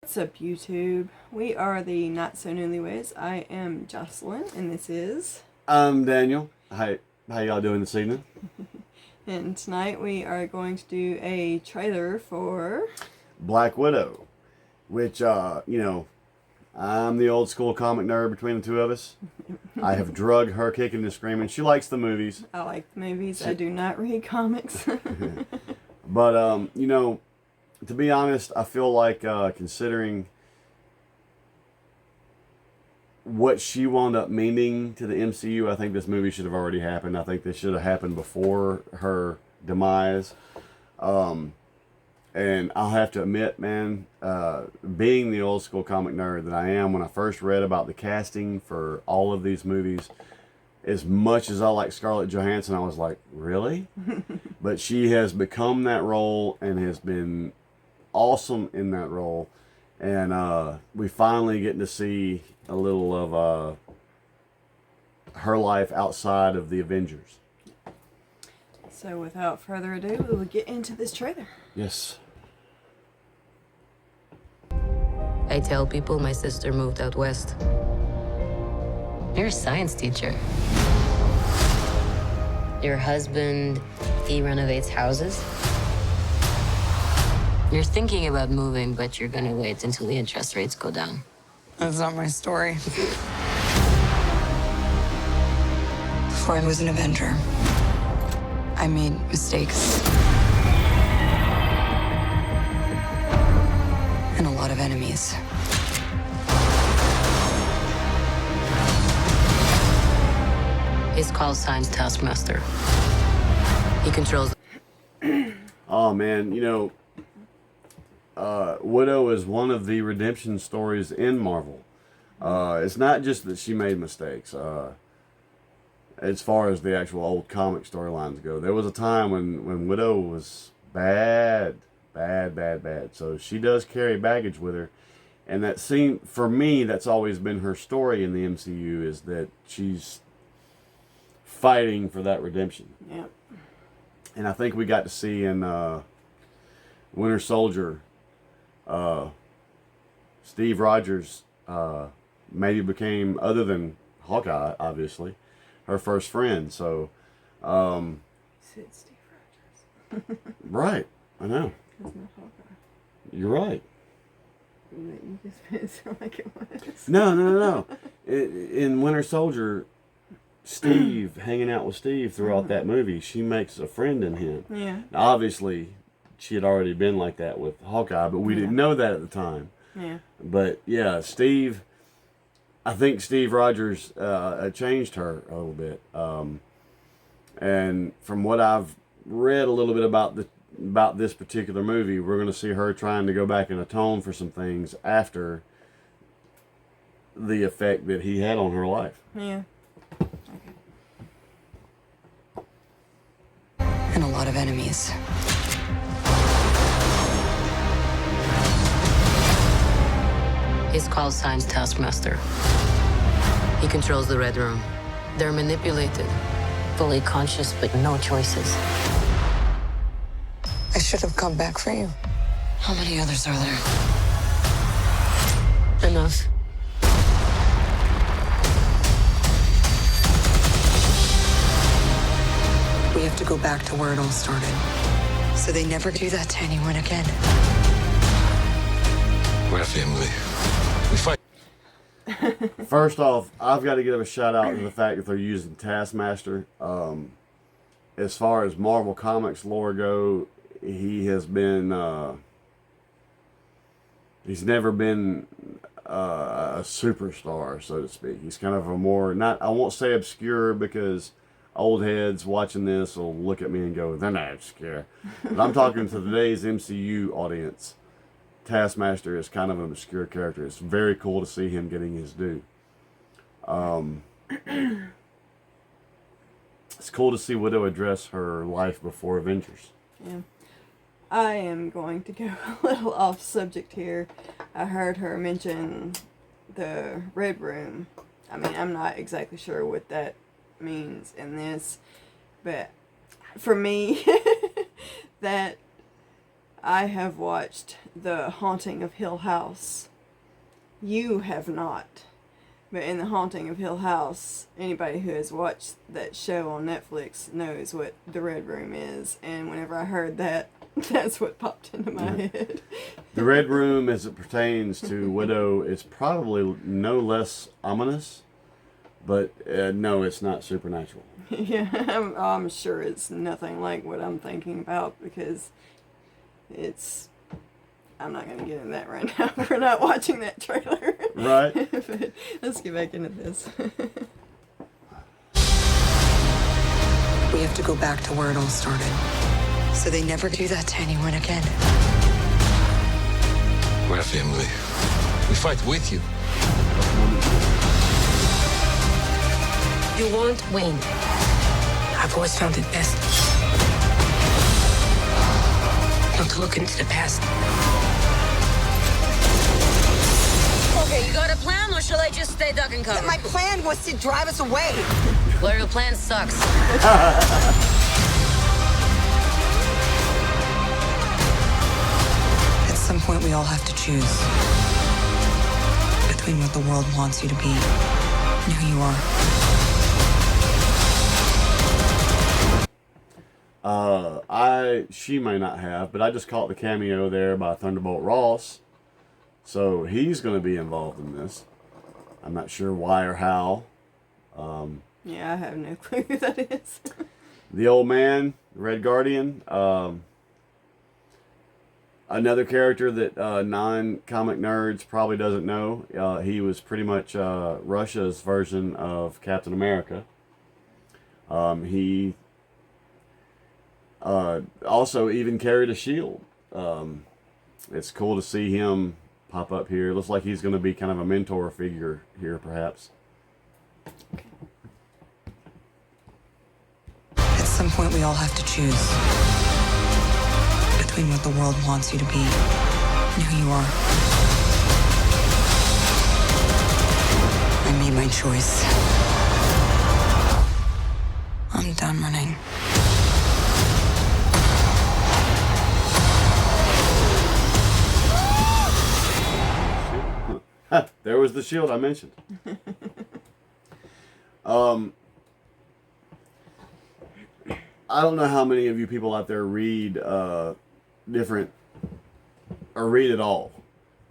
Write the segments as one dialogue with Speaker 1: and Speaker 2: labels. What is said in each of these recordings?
Speaker 1: What's up, YouTube? We are the Not So Newlyweds. I am Jocelyn, and this is...
Speaker 2: I'm Daniel. Hi, how y'all doing this evening?
Speaker 1: And tonight we are going to do a trailer for...
Speaker 2: Black Widow, which, I'm the old school comic nerd between the two of us. I have drugged her kicking and screaming. She likes the movies.
Speaker 1: I like the movies. I do not read comics.
Speaker 2: But, to be honest, I feel like considering what she wound up meaning to the MCU, I think this movie should have already happened. I think this should have happened before her demise. And I'll have to admit, man, being the old school comic nerd that I am, when I first read about the casting for all of these movies, as much as I like Scarlett Johansson, I was like, really? But she has become that role and has been awesome in that role. And we finally get to see a little of her life outside of the Avengers.
Speaker 1: So without further ado, we will get into this trailer.
Speaker 2: Yes.
Speaker 3: I tell people my sister moved out west. You're a science teacher. Your husband, he renovates houses. You're thinking about moving, but you're gonna wait until the interest rates go down.
Speaker 4: That's not my story. Before I was an Avenger, I made mistakes. And a lot of enemies.
Speaker 3: His call sign's Taskmaster. He controls.
Speaker 2: Oh, man, Widow is one of the redemption stories in Marvel. It's not just that she made mistakes. As far as the actual old comic storylines go, there was a time when Widow was bad. So she does carry baggage with her. And that scene, for me, that's always been her story in the MCU, is that she's fighting for that redemption.
Speaker 1: Yep.
Speaker 2: And I think we got to see in Winter Soldier, Steve Rogers maybe became, other than Hawkeye, obviously, her first friend. So,
Speaker 1: Said Steve Rogers.
Speaker 2: right, I know.
Speaker 1: That's not Hawkeye.
Speaker 2: You're right.
Speaker 1: You just made it sound like it was.
Speaker 2: No. In Winter Soldier, Steve, hanging out with Steve throughout that movie, she makes a friend in him.
Speaker 1: Yeah.
Speaker 2: Now, obviously, she had already been like that with Hawkeye, but we didn't know that at the time.
Speaker 1: Yeah.
Speaker 2: But yeah, I think Steve Rogers changed her a little bit. And from what I've read a little bit about this particular movie, we're going to see her trying to go back and atone for some things after the effect that he had on her life.
Speaker 1: Yeah.
Speaker 4: And a lot of enemies.
Speaker 3: His call sign's Taskmaster. He controls the Red Room. They're manipulated, fully conscious, but no choices.
Speaker 4: I should have come back for you. How many others are there?
Speaker 3: Enough.
Speaker 4: We have to go back to where it all started. So they never do that to anyone again.
Speaker 5: We're a family. We fight.
Speaker 2: First off, I've got to give a shout out to the fact that they're using Taskmaster. As far as Marvel Comics lore go, he has been, he's never been a superstar, so to speak. He's kind of a more, not, I won't say obscure, because old heads watching this will look at me and go, they're not obscure. But I'm talking to today's MCU audience. Taskmaster is kind of an obscure character. It's very cool to see him getting his due. It's cool to see Widow address her life before Avengers.
Speaker 1: Yeah. I am going to go a little off subject here. I heard her mention the Red Room. I mean, I'm not exactly sure what that means in this, but for me, that I have watched The Haunting of Hill House. You have not. But in The Haunting of Hill House, anybody who has watched that show on Netflix knows what the Red Room is. And whenever I heard that, that's what popped into my head.
Speaker 2: The Red Room, as it pertains to Widow, is probably no less ominous, but no, it's not supernatural.
Speaker 1: Yeah, I'm sure it's nothing like what I'm thinking about, because it's... I'm not going to get into that right now. We're not watching that trailer.
Speaker 2: Right.
Speaker 1: But let's get back into this.
Speaker 4: We have to go back to where it all started. So they never do that to anyone again.
Speaker 5: We're a family. We fight with you.
Speaker 3: You won't win. I've always found it best not to look into the past. Okay, you got a plan, or shall I just stay duck and cover?
Speaker 4: My plan was to drive us away.
Speaker 3: Well, your plan sucks.
Speaker 4: At some point, we all have to choose between what the world wants you to be and who you are.
Speaker 2: She may not have, but I just caught the cameo there by Thunderbolt Ross. So he's going to be involved in this. I'm not sure why or how.
Speaker 1: Yeah, I have no clue who that is.
Speaker 2: The old man, Red Guardian. Another character that non-comic nerds probably doesn't know. He was pretty much Russia's version of Captain America. He also even carried a shield. It's cool to see him pop up here. Looks like he's going to be kind of a mentor figure here, perhaps.
Speaker 4: At some point, we all have to choose between what the world wants you to be and who you are. I made my choice. I'm done running.
Speaker 2: There was the shield I mentioned. I don't know how many of you people out there read different, or read it all,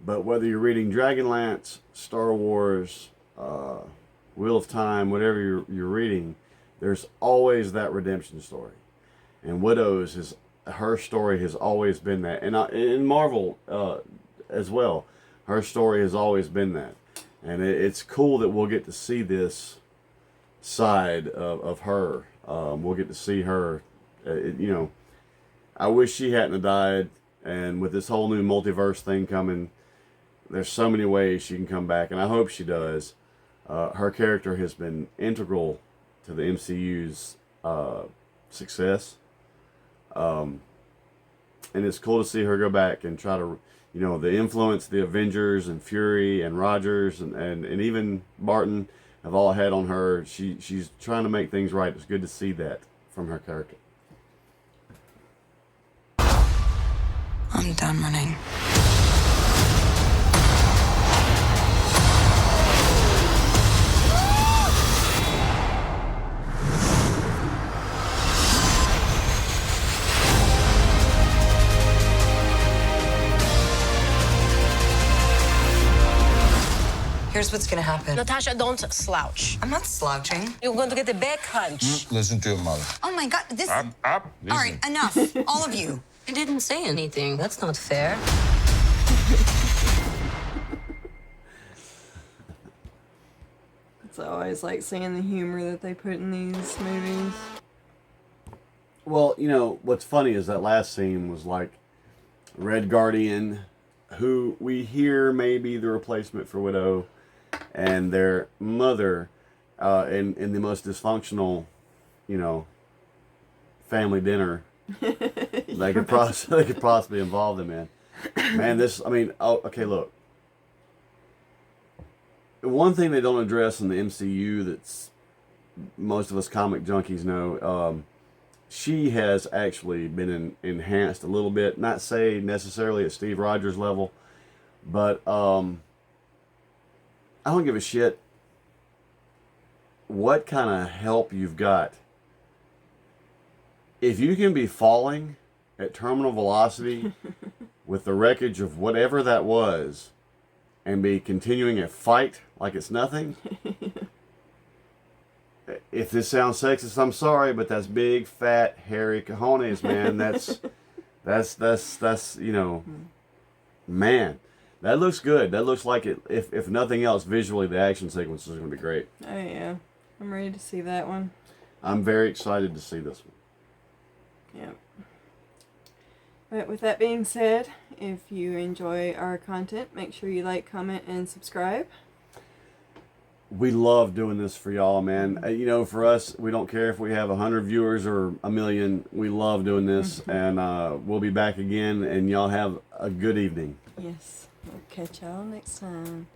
Speaker 2: but whether you're reading Dragonlance, Star Wars, Wheel of Time, whatever you're reading, there's always that redemption story. And Widows, her story has always been that. And in Marvel as well, her story has always been that. And it's cool that we'll get to see this side of her. We'll get to see her. I wish she hadn't have died. And with this whole new multiverse thing coming, there's so many ways she can come back. And I hope she does. Her character has been integral to the MCU's success. And it's cool to see her go back and try to, the influence the Avengers and Fury and Rogers and even Barton have all had on her. She's trying to make things right. It's good to see that from her character.
Speaker 4: I'm done running. Here's what's gonna happen.
Speaker 3: Natasha, don't slouch.
Speaker 4: I'm not slouching.
Speaker 3: You're going to get a back hunch.
Speaker 5: Listen to your mother.
Speaker 4: Oh my God, this.
Speaker 5: Up.
Speaker 4: All
Speaker 5: Listen.
Speaker 4: right, enough, all of you.
Speaker 3: I didn't say anything. That's not fair.
Speaker 1: It's always like seeing the humor that they put in these movies.
Speaker 2: Well, what's funny is that last scene was like Red Guardian, who we hear may be the replacement for Widow, and their mother in the most dysfunctional, family dinner they could possibly involve them in. Man, okay, look. One thing they don't address in the MCU that's most of us comic junkies know, she has actually been enhanced a little bit. Not say necessarily at Steve Rogers level, but I don't give a shit what kind of help you've got. If you can be falling at terminal velocity with the wreckage of whatever that was and be continuing a fight like it's nothing, if this sounds sexist, I'm sorry, but that's big, fat, hairy cojones, man. That's you know, man, that looks good. That looks like it. If nothing else, visually, the action sequence is going to be great.
Speaker 1: Oh yeah, I'm ready to see that one.
Speaker 2: I'm very excited to see this one.
Speaker 1: Yep. But with that being said, if you enjoy our content, make sure you like, comment, and subscribe.
Speaker 2: We love doing this for y'all, man. You know, for us, we don't care if we have 100 viewers or 1 million. We love doing this, and we'll be back again, and y'all have a good evening.
Speaker 1: Yes. We'll catch y'all next time.